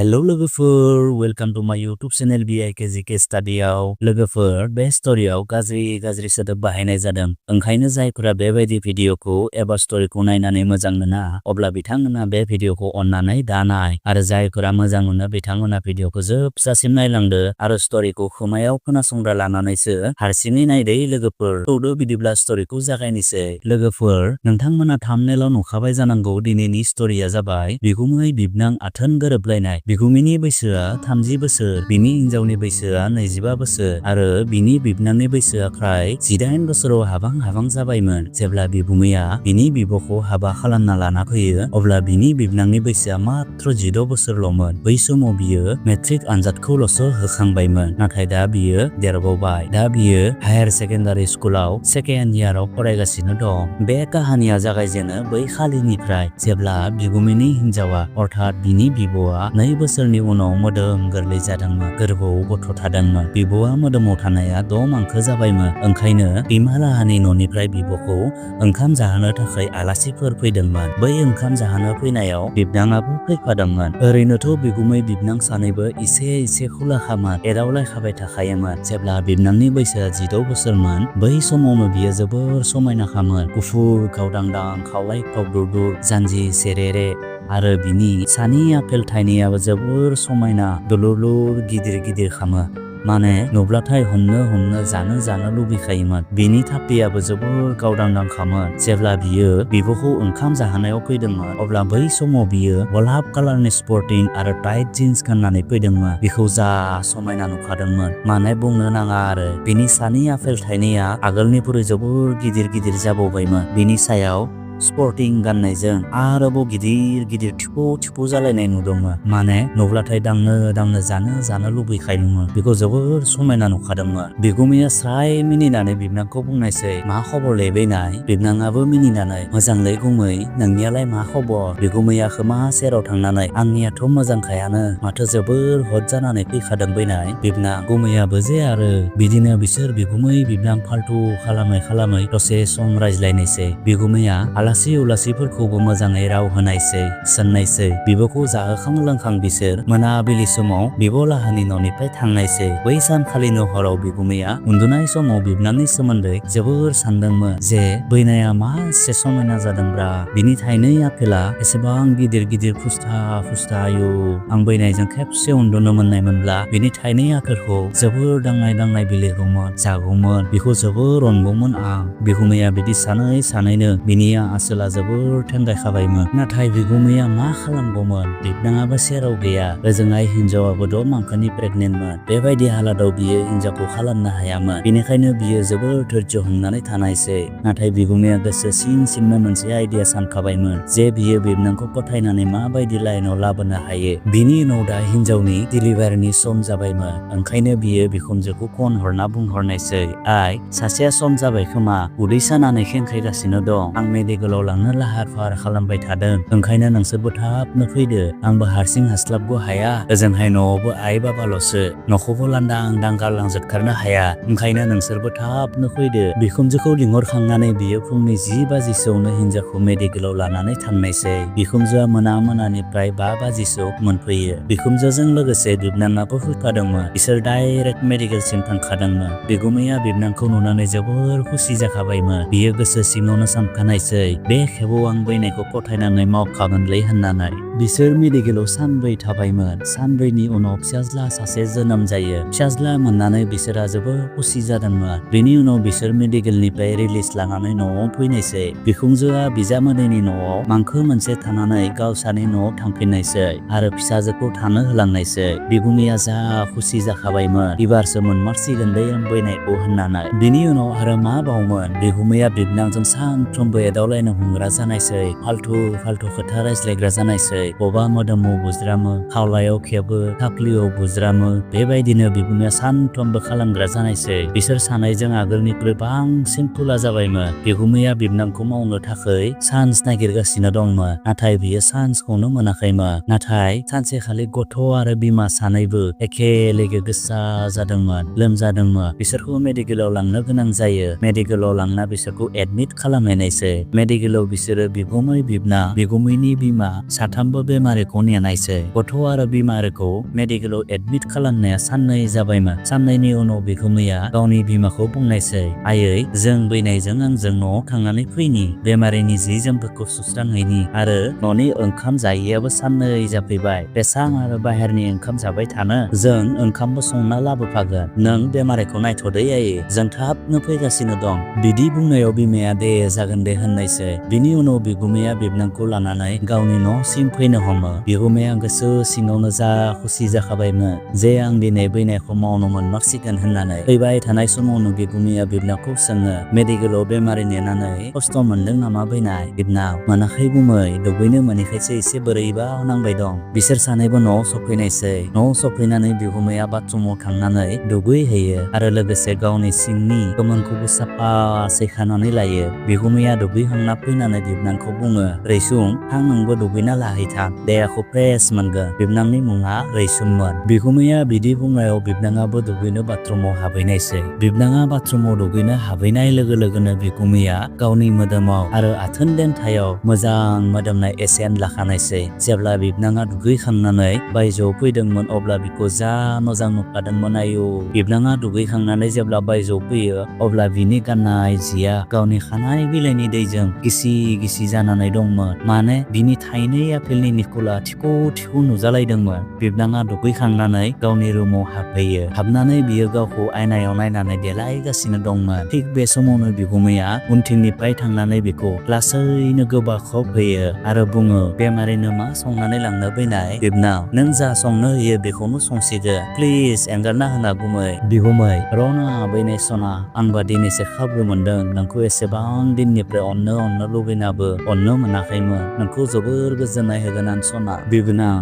Hello Lwgwpwr, welcome to my YouTube channel Bikgk Study-आव Lwgwpwr बे स्टोरीआव गाज्रि सोदोब बाहायनाय जादों। ओंखायनो जायफोरा बेबायदि भिडिअखौ एबा स्टोरीखौ नायनानै मोजां मोना अब्ला बिथांमोना बे भिडिअखौ अन्नानै दा नाय आरो जायफोरा मोजां मोनो बिथांमोना भिडिअखौ जोबजासिम नायलांदो आरो स्टोरीखौ खोमायाव खोनासंग्रा लानानैसो हारसिङै नायदै लोगोफोर। थौदो बिदिब्ला स्टोरीखौ जागायनोसै। लोगोफोर, नोंथांमोना थाम्बनेलाव नुखाबाय जानांगौ दिनैनि स्टोरीया जाबाय बिगुमै बिबनां आथोन गोरोबलायनाय। बिगुमैनि बैसोआ 30 बोसोर, बिनि हिनजावनि बैसोआ 25 बोसोर आरो बिनि बिबनांनि बैसोआ फ्राय 18 बोसोराव हाबां जाबायमोन। जेब्ला बिगुमैया बिनि बिब'खौ हाबा खालामना लाना फैयो अब्ला बिनि बिबनांनि बैसोआ मात्र 16 बोसोरल'मोन। बै समाव बियो मेट्रिक आनजादखौल'सो होखांबायमोन, नाथाय दा बियो देरबावबाय। दा बियो हायार सेकेन्डारि स्कुलाव सेकेन्ड इयाराव फरायगासिनो दं। बे काहानिया जागायजेनो बै खालिनिफ्राय जेब्ला बिगुमैनि हिनजावा अर्थात बिनि बिब'आ 2 बोसोरनि उनाव मोदोम गोरलै जादोंमोन, गोरबोआव गथ' थादोंमोन। बिब'आ मोदोमाव थानाया 6 मांखो जाबायमोन। ओंखायनो बिमालाहानि न'निफ्राय बिब'खौ ओंखाम जाहोनो थाखाय आलासिफोर फैदोंमोन। बै ओंखाम जाहोनो फैनायाव बिबनाङाबो फैफादोंमोन। ओरैनोथ' बिगुमै बिबनां सानैबो एसे खुलाखामोन, एदावलायखाबाय थाखायोमोन। जेब्ला बिबनांनि बैसोआ 16 बोसोरमोन बै समावनो बियो जोबोर समायनाखामोन। गुफुर गावदांदां, खावलाय खावदुदु, जानजि सेरेरे आरो बिनि सानि आपेल थाइनैयाबो जोबोर समायना, दुलुरलुर गिदिर खामो। माने नुब्लाथाय हमनो जानो लुबैखायोमोन। बिनि थाफ्लियाबो जोबोर गावदांदांखामोन। जेब्ला बियो बिब'खौ ओंखाम जाहोनायाव फैदोंमोन अब्ला बै समाव बियो गलाब कालारनि स्पर्टिं आरो टाइट जिन्स गाननानै फैदोंमोन। बिखौ जा समायना नुखादोंमोन, माने बुंनो नाङा आरो। बिनि सानि आपेल थाइनैया आगोलनिख्रुइ जोबोर गिदिर जाबावबायमोन। बिनि सायाव स्पर्टिं गाननायजों आरोबाव गिदिर थिफु जालायनाय नुदोंमोन। माने नुब्लाथाय दांनो जानो लुबैखायोमोन। बेखौ जोबोर समायना नुखादोंमोन। बिगुमैया स्राय मिनिनानै बिबनांखौ बुंनायसै, मा खबर बेनाय? बिबनाङाबो मिनिनानै, मोजांलै गुमै, नोंनियालाय मा खबर? बिगुमैया खोमा सेराव थांनानै, आंनियाथ' मोजांखायानो, माथो जोबोर हट जानानै फैखादों बैनाय बिबनां। गुमैयाबो जे आरो। बिदिनो बिसोर बिगुमै बिबनां फाल्थु खालामै दसे सम रायज्लायनायसै। बिगुमैया आलासि उलासिफोरखौबो मोजाङै राव होनायसै, सोंनायसै। बिब'खौ जाहोखां लोंखां बिसोर मोनाबिलि समाव बिब'लाहानि न'निफ्राय थांनायसै। बै सानखालिनो हराव बिगुमैया उन्दुनाय समाव बिबनांनि सोमोन्दै जोबोर सानदोंमोन जे बैनाया मा एसे समायना जादोंब्रा, बिनि थाइनै आपेला एसेबां गिदिर फुस्था आयु, आं बैनायजों खेबसे उन्दुनो मोननायमोनब्ला बिनि थाइनै आपेलखौ जोबोर दांनाय बिलिरगौमोन, जागौमोन, बिखौ जोबोर अनगौमोन आं। बिगुमैया बिदि सानैनो बिनिया आसोला जोबोर थेंगायखाबायमोन। नाथाय बिगुमैया मा खालामगौमोन? बिबनाङाबो सेराव गैया, ओजोंहाय हिनजावाबो 6 मांखोनि प्रेगनेन्टमोन। बेबायदि हालादाव बियो हिनजावखौ खालामनो हायामोन। बेनिखायनो बियो जोबोर धैर्य हमनानै थानायसै। नाथाय बिगुमैया गोसो सिंनो मोनसे आइडिया सानखाबायमोन जे बियो बिबनांखौ फोथायनानै माबायदि लाइनाव लाबोनो हायो। बिनि उनाव दा हिनजावनि डिलिभारिनि सम जाबायमोन। ओंखायनो बियो बिखुनजोखौ फन हरना बुंहरनायसै, आइ, सासेया सम जाबाय खोमा, उदै सानानै खेंखायगासिनो दं, आं मेडिकेलाव लांनो लाहार फाहार खालामबाय थादों, ओंखायनो नोंसोरबो थाबनो फैदो, आंबो हारसिं हास्लाबगौ हाया, ओजोंहाय न'आवबो आइ बाबाल'सो, न'खौबो लांदां गारलांजोबथारनो हाया, ओंखायनो नोंसोरबो थाबनो फैदो। बिखुनजोखौ लिंहरखांनानै बियो फुंनि 10 बाजिसोआवनो हिनजावखौ मेडिकेलाव लानानै थांनायसै। बिखुनजोआ मोनानिफ्राय 5 बाजिसोआव मोनफैयो। बिखुनजोजों लोगोसे बिबनाङाबो फैफादोंमोन। बिसोर डाइरेक्ट मेडिकेलसिम थांखादोंमोन। बिगुमैया बिबनांखौ नुनानै जोबोर खुसि जाखाबायमोन। बियो गोसो सिङावनो सानखानायसै, बे खेबाव आं बैनायखौ फोथायनानै मावखागोनलै होननानै। बिसोर मेडिकेलाव सानब्रै थाबायमोन। सानब्रैनि उनाव फिसाज्ला सासे जोनोम जायो। फिसाज्ला मोननानै बिसोरहा जोबोर खुसि जादोंमोन। बेनि उनाव बिसोर मेडिकेलनिफ्राय रिलिज लानानै न'आव फैनायसै। बिखुनजोआ बिजामादैनि न'आव मांखो मोनसे थानानै गावसानि न'आव थांफिननायसै आरो फिसाजोखौ थानो होलांनायसै। बिगुमैया जा खुसि जाखाबायमोन, एबारसो मोनमारसिगोनलै आं बैनायखौ होननानै। बिनि उनाव आरो मा बावमोन, बिगुमैया बिबनांजों सानफ्रोमबो एदावलायनो हमग्रा जानायसै, फाल्थु खोथा रायज्लायग्रा जानायसै। बबा मोदोमाव बुज्रामो, खावलायाव खेबो, थाफ्लियाव बुज्रामो, बेबायदिनो बिगुमैया सानफ्रोमबो खालामग्रा जानायसै। बिसोर सानैजों आगोलनिख्रुइ बांसिन खुला जाबायमोन। बिगुमैया बिबनांखौ मावनो थाखाय चान्स नागिरगासिनो दंमोन, नाथाय बियो चान्सखौनो मोनाखैमोन। नाथाय सानसेखालि गथ' आरो बिमा सानैबो एखेलेगे गोसा जादोंमोन, लोमजादोंमोन। बिसोरखौ मेडिकेलाव लांनो गोनां जायो। मेडिकेलाव लांना बिसोरखौ एडमिट खालामहैनायसै। मेडिकेलाव बिसोरो बिगुमै बिबनां, बिगुमैनि बिमा, साथाम सानफ्रोमबो बेमारिखौ नेनायसै। गथ' आरो बिमाखौ मेडिकेलाव एडमिट खालामनाया साननै जाबायमोन। साननैनि उनाव बिगुमैया गावनि बिमाखौ बुंनायसै, आयै जों बैनायजों आंजों न'आव थांनानै फैनि, बेमारिनि जि जोमफोरखौ सुस्रांहैनि आरो न'नि ओंखाम जायैयाबो साननै जाफैबाय। बेसां आरो बाहेरनि ओंखाम जाबाय थानो, जों ओंखामबो संना लाबोफागोन। नों बेमारिखौ नायथ'दै आयै, जों थाबनो फैगासिनो दं। बिदि बुंनायाव बिमाया दे जागोन दे होननायसै। बिनि उनाव बिगुमैया बिबनांखौ लानानै गावनि न'सिम फैनो हमो। बिगुमैया गोसो सिङावनो जा खुसि जाखाबायमोन जे आं दिनै बैनायखौ मावनो मोनमारसिगोन होननानै। फैबाय थानाय समावनो बिगुमैया बिबनांखौ सोङो, मेडिकेलाव बेमारि नेनानै खस्थ' मोनदों नामा बैनाय? बिबनां, मोनाखै गुमै, दुगैनो मोनैखायसो एसे बोरैबा नांबाय दं। बिसोर सानैबो न'आव सफैनायसै। न'आव सफैनानै बिगुमैया बाथरुमाव थांनानै दुगैहैयो आरो लोगोसे गावनि सिंनि खोमोनखौबो साफा सैखानानै लायो। बिगुमैया दुगैखांना फैनानै बिबनांखौ बुङो, रैसुम, थां नोंबो दुगैना लाहैथां, देहाखौ फ्रेस मोनगोन। बिबनांनि मुङा रैसुममोन। बिगुमैया बिदि बुंनायाव बिबनाङाबो दुगैनो बाथरुमाव हाबहैनायसै। बिबनाङा बाथरुमाव दुगैनो हाबहैनाय लोगो लोगोनो बिगुमैया गावनि मोदोमाव आरो आथोन देन्थायाव मोजां मोदोमनाय एसेन लाखानायसै। जेब्ला बिबनाङा दुगैखांनानै बायजोआव फैदोंमोन अब्ला बिखौ जा मोजां नुखादोंमोन आयु। बिबनाङा दुगैखांनानै जेब्ला बायजोआव फैयो अब्ला बिनि गाननाय जिया गावनि खानाय बिलाइनि दैजों गिसि गिसि जानानै दंमोन। माने बिनि थाइनै आपेलनि निखुला थिखु थिखु नुजालायदोंमोन। बिबनाङा दुगैखांनानै गावनि रुमाव हाबहैयो। हाबनानै बियो गावखौ आयनायाव नायनानै देलायगासिनो दंमोन। थिग बे समावनो बिगुमैया उनथिंनिफ्राय थांनानै बिखौ लासैनो गोबाखब होयो आरो बुङो, बेमारिनो मा संनानै लांनो बैनाय? बिबनां, नों जा संनो होयो बेखौनो संसिगोन, प्लिज एंगारना होना गुमै। बिगुमै, रना बैनाय सना, आंबा दिनैसो खाबु मोनदों नोंखौ एसेबां दिननिफ्राय अननो लुबैनाबो अननो मोनाखैमोन। नोंखौ जोबोर गोजोननाय होगोन आं सना। बिबनां,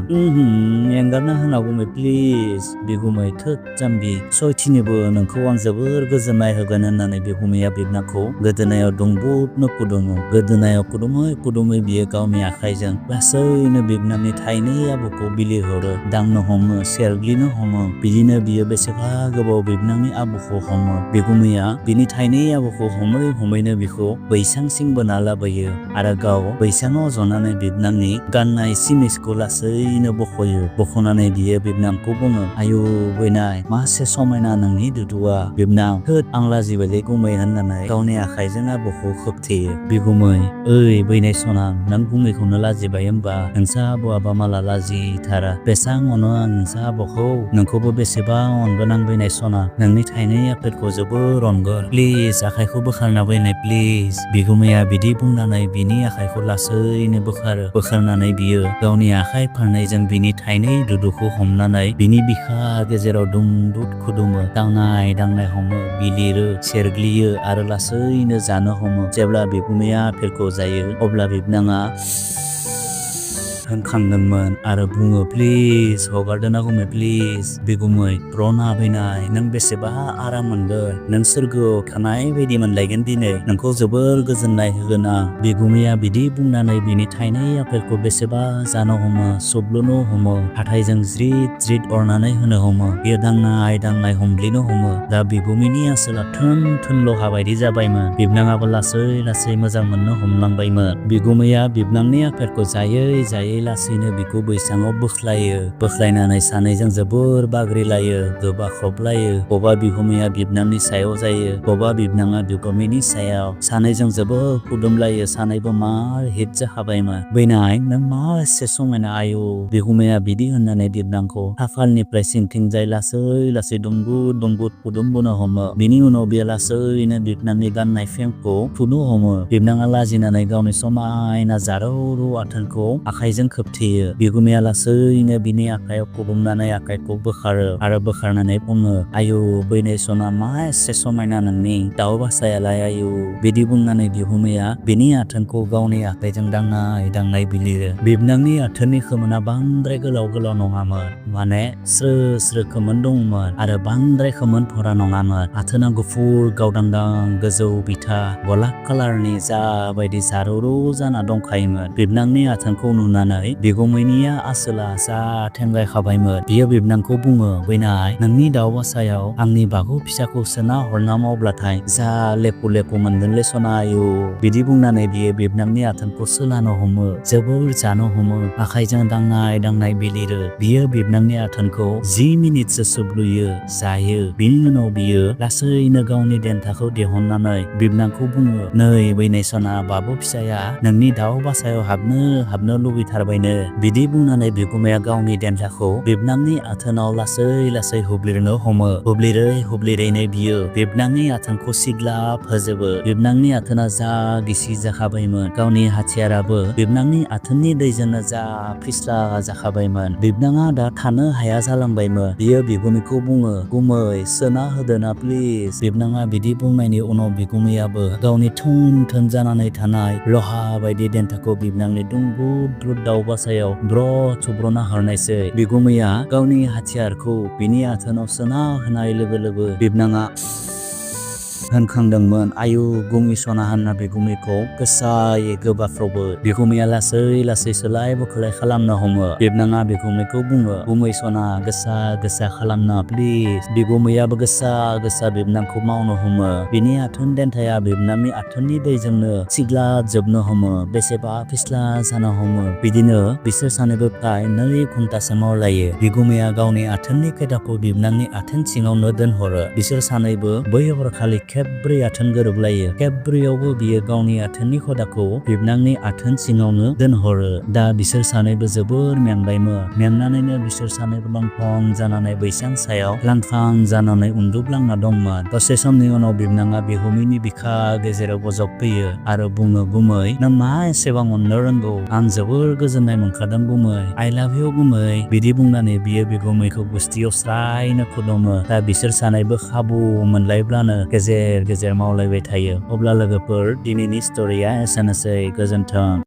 एंगारना होना गुमै प्लिज। बिगुमै, थोद जाम्बि, सयथिनिबो नोंखौ आं जोबोर गोजोननाय होगोन होननानै बिगुमैया बिबनांखौ गोदोनायाव दुंबुदनो खुदुमो। गोदोनायाव खुदुमै बियो गावनि आखाइजों लासैनो बिबनांनि थाइनै आबुखौ बिलिहरो, दांनो हमो, सेरग्लिनो हमो। बिदिनो बियो बेसेबा गोबाव बिबनांनि आबुखौ हमो। बिगुमैया बिनि थाइनै आबुखौ हमै हमैनो बिखौ बैसांसिम बोना लाबोयो आरो गाव बैसाङाव जनानै बिबनांनि गाननाय सिमिसखौ लासैनो बख'यो। बख'नानै बियो बिबनांखौ बुङो, आयु बैनाय, मासे समायना नोंनि दुदुआ। बिबनां, थोद आं लाजिबायलै गुमै होननानै गावनि आखाइजों आबुखौ खोबथेयो। बिगुमै, ओइ बैनाय सना, नों गुमैखौनो लाजिबाय होमबा? नोंसा आबुआबा माला लाजिथारा? बेसां अनो आं नोंसा आबुखौ, नोंखौबो बेसेबा अनगोन आं बैनाय सना। नोंनि थाइनै आपेलखौ जोबोर अनगोन, प्लिज आखाइखौ बोखारना बैनाय प्लिज। बिगुमैया बिदि बुंनानै बिनि आखाइखौ लासैनो बोखारो। बोखारनानै बियो गावनि आखाइ फारनैजों बिनि थाइनै दुदुखौ हमनानै बिनि बिखा गेजेराव दुम-दुद खुदुमो। दांनाय हमो, बिलिरो, सेरग्लियो आरो लासैनो जानो हमो। जेब्ला बिगुमैया आपेलखौ जायो अब्ला बिबनाङा होनखांदोंमोन आरो बुङो, प्लिज हगारदोना गुमै प्लिज। बिगुमै, रना बैनाय, नों बेसेबा आराम मोनगोन, नों सोरगोआव थानाय बायदि मोनलायगोन दिनै, नोंखौ जोबोर गोजोननाय होगोन आं। बिगुमैया बिदि बुंनानै बिनि थाइनै आपेलखौ बेसेबा जानो हमो, सोबलुनो हमो, हाथाइजों ज्रिद ज्रिद अरनानै होनो हमो। बियो दांनाय हमग्लिनो हमो। दा बिगुमैनि आसोला थोन लहा बायदि जाबायमोन। बिबनाङाबो लासै लासै मोजां मोननो हमलांबायमोन। बिगुमैया बिबनांनि आपेलखौ जायै लासैनो बिखौ बैसाङाव बोख्लायो। बोख्लायनानै सानैजों जोबोर बाग्रिलायो, गोबाख्रबलायो। बबा बिगुमैया बिबनांनि सायाव जायो, बबा बिबनाङा बिगुमैनि सायाव। सानैजों जोबोर खुदुमलायो। सानैबो मार हिट जाखाबायमोन। बैनाय, नों मा एसे समायना आयु। बिगुमैया बिदि होननानै बिबनांखौ खाफालनिफ्राय सिंथिंजाय लासै दुंबुद खुदुमबोनो हमो। बिनि उनाव बियो लासैनो बिबनांनि गाननाय फेंखौ फुनो हमो। बिबनाङा लाजिनानै गावनि समायना जारौरौ आथोनखौ आखाइजों खोबथेयो। बिगुमैया लासैनो बिनि आखाइयाव खुदुमनानै आखाइखौ बोखारो आरो बोखारनानै बुङो, आयु बैनाय सना, मा एसे समायना नोंनि दाउ बासायालाय आयु। बिदि बुंनानै बिगुमैया बिनि आथोनखौ गावनि आखाइजों दांनाय बिलिरो। बिबनांनि आथोननि खोमोना बांद्राय गोलाव नङामोन, माने स्रो खोमोन दंमोन आरो बांद्राय खोमोन भरा नङामोन। आथोना गुफुर गावदांदां गोजौ बिथा गलाब कालारनि जा बायदि जारौरौ जाना दंखायोमोन। बिबनांनि आथोनखौ नुनानै बुंनानै बिगुमैनिया आसोला जा थेंगायखाबायमोन। बियो बिबनांखौ बुङो, बैनाय नोंनि दाउ बासायाव आंनि बागु फिसाखौ सोना हरना मावब्लाथाय जा लेपु लेपु मोनगोनलै सना आयु। बिदि बुंनानै बियो बिबनांनि आथोनखौ सोलानो हमो, जोबोर जानो हमो, आखाइजों दांनाय दांनाय बिलिरो। बियो बिबनांनि आथोनखौ 10 मिनिटसो सोबलुयो, जायो। बिनि उनाव बियो लासैनो गावनि देन्थाखौ दिहुननानै बिबनांखौ बुङो, नै बैनाय सना बाबु फिसाया नोंनि दाउ बासायाव हाबनो लुबैथारबायनो। बिदि बुंनानै बिगुमाया गावनि देन्थाखौ बिबनांनि आथोनाव लासै लासै हुब्लिरनो हमो। हुब्लिरैनो बियो बिबनांनि आथोनखौ सिग्लाब होजोबो। बिबनांनि आथोना जा गिसि जाखाबायमोन, गावनि हाथियाराबो बिबनांनि आथोननि दैजोंनो जा फिस्ला जाखाबायमोन। बिबनाङा दा थानो हाया जालांबायमोन। बियो बिगुमैखौ बुङो, गुमै सोना होदोना प्लिज। बिबनाङा बिदि बुंनायनि उनाव बिगुमैयाबो गावनि थोन जानानै थानाय लहा बायदि देन्थाखौ बिबनांनि दुंब्रुद दाउ बासायाव ब्र' थुब्र'ना हरनायसै। बिगुमैया गावनि हाथियारखौ बिनि आथोनाव सोना होनाय लोगो लोगो बिबनाङा होनखांदोंमोन, आयु गुमै सना होनना बिगुमैखौ गोसायै गोबाफ्रावबो। बिगुमैया लासै लासै सोलाय बोखोलाय खालामनो हमो। बिबनाङा बिगुमैखौ बुङो, गुमै सना गोसा खालामना प्लिज। बिगुमैयाबो गोसा बिबनांखौ मावनो हमो। बिनि आथोन देन्थाया बिबनांनि आथोननि दैजोंनो सिग्लाब जोबनो हमो, बेसेबा फिस्ला जानो हमो। बिदिनो बिसोर सानैबो फ्राय 2 घन्टासो मावलायो। बिगुमैया गावनि आथोननि खैदाखौ बिबनांनि आथोन सिङावनो दोनहरो। बिसोर सानैबो बै हरखालि खेबब्रै आथोन गोरोबलायो। खेबब्रैयावबो बियो गावनि आथोननि खदाखौ बिबनांनि आथोन सिङावनो दोनहरो। दा बिसोर सानैबो जोबोर मेंबायमोन। मेंनानैनो बिसोर सानैबो लंथं जानानै बैसां सायाव लांथां जानानै उन्दुग्लांना दंमोन। दसे समनि उनाव बिबनाङा बिगुमैनि बिखा गेजेराव बजबफैयो आरो बुङो, गुमै नों मा एसेबां अननो रोंगौ, आं जोबोर गोजोननाय मोनखादों गुमै, आइ लाभ इउ गुमै। बिदि बुंनानै बियो बिगुमैखौ गुस्थियाव स्रायनो खुदुमो। दा बिसोर सानैबो खाबु मोनलायब्लानो गेजेर गेजेर मावलायबाय थायो। अब्ला लोगोफोर दिनैनि स्ट'रिया एसेनोसै, गोजोन्थों।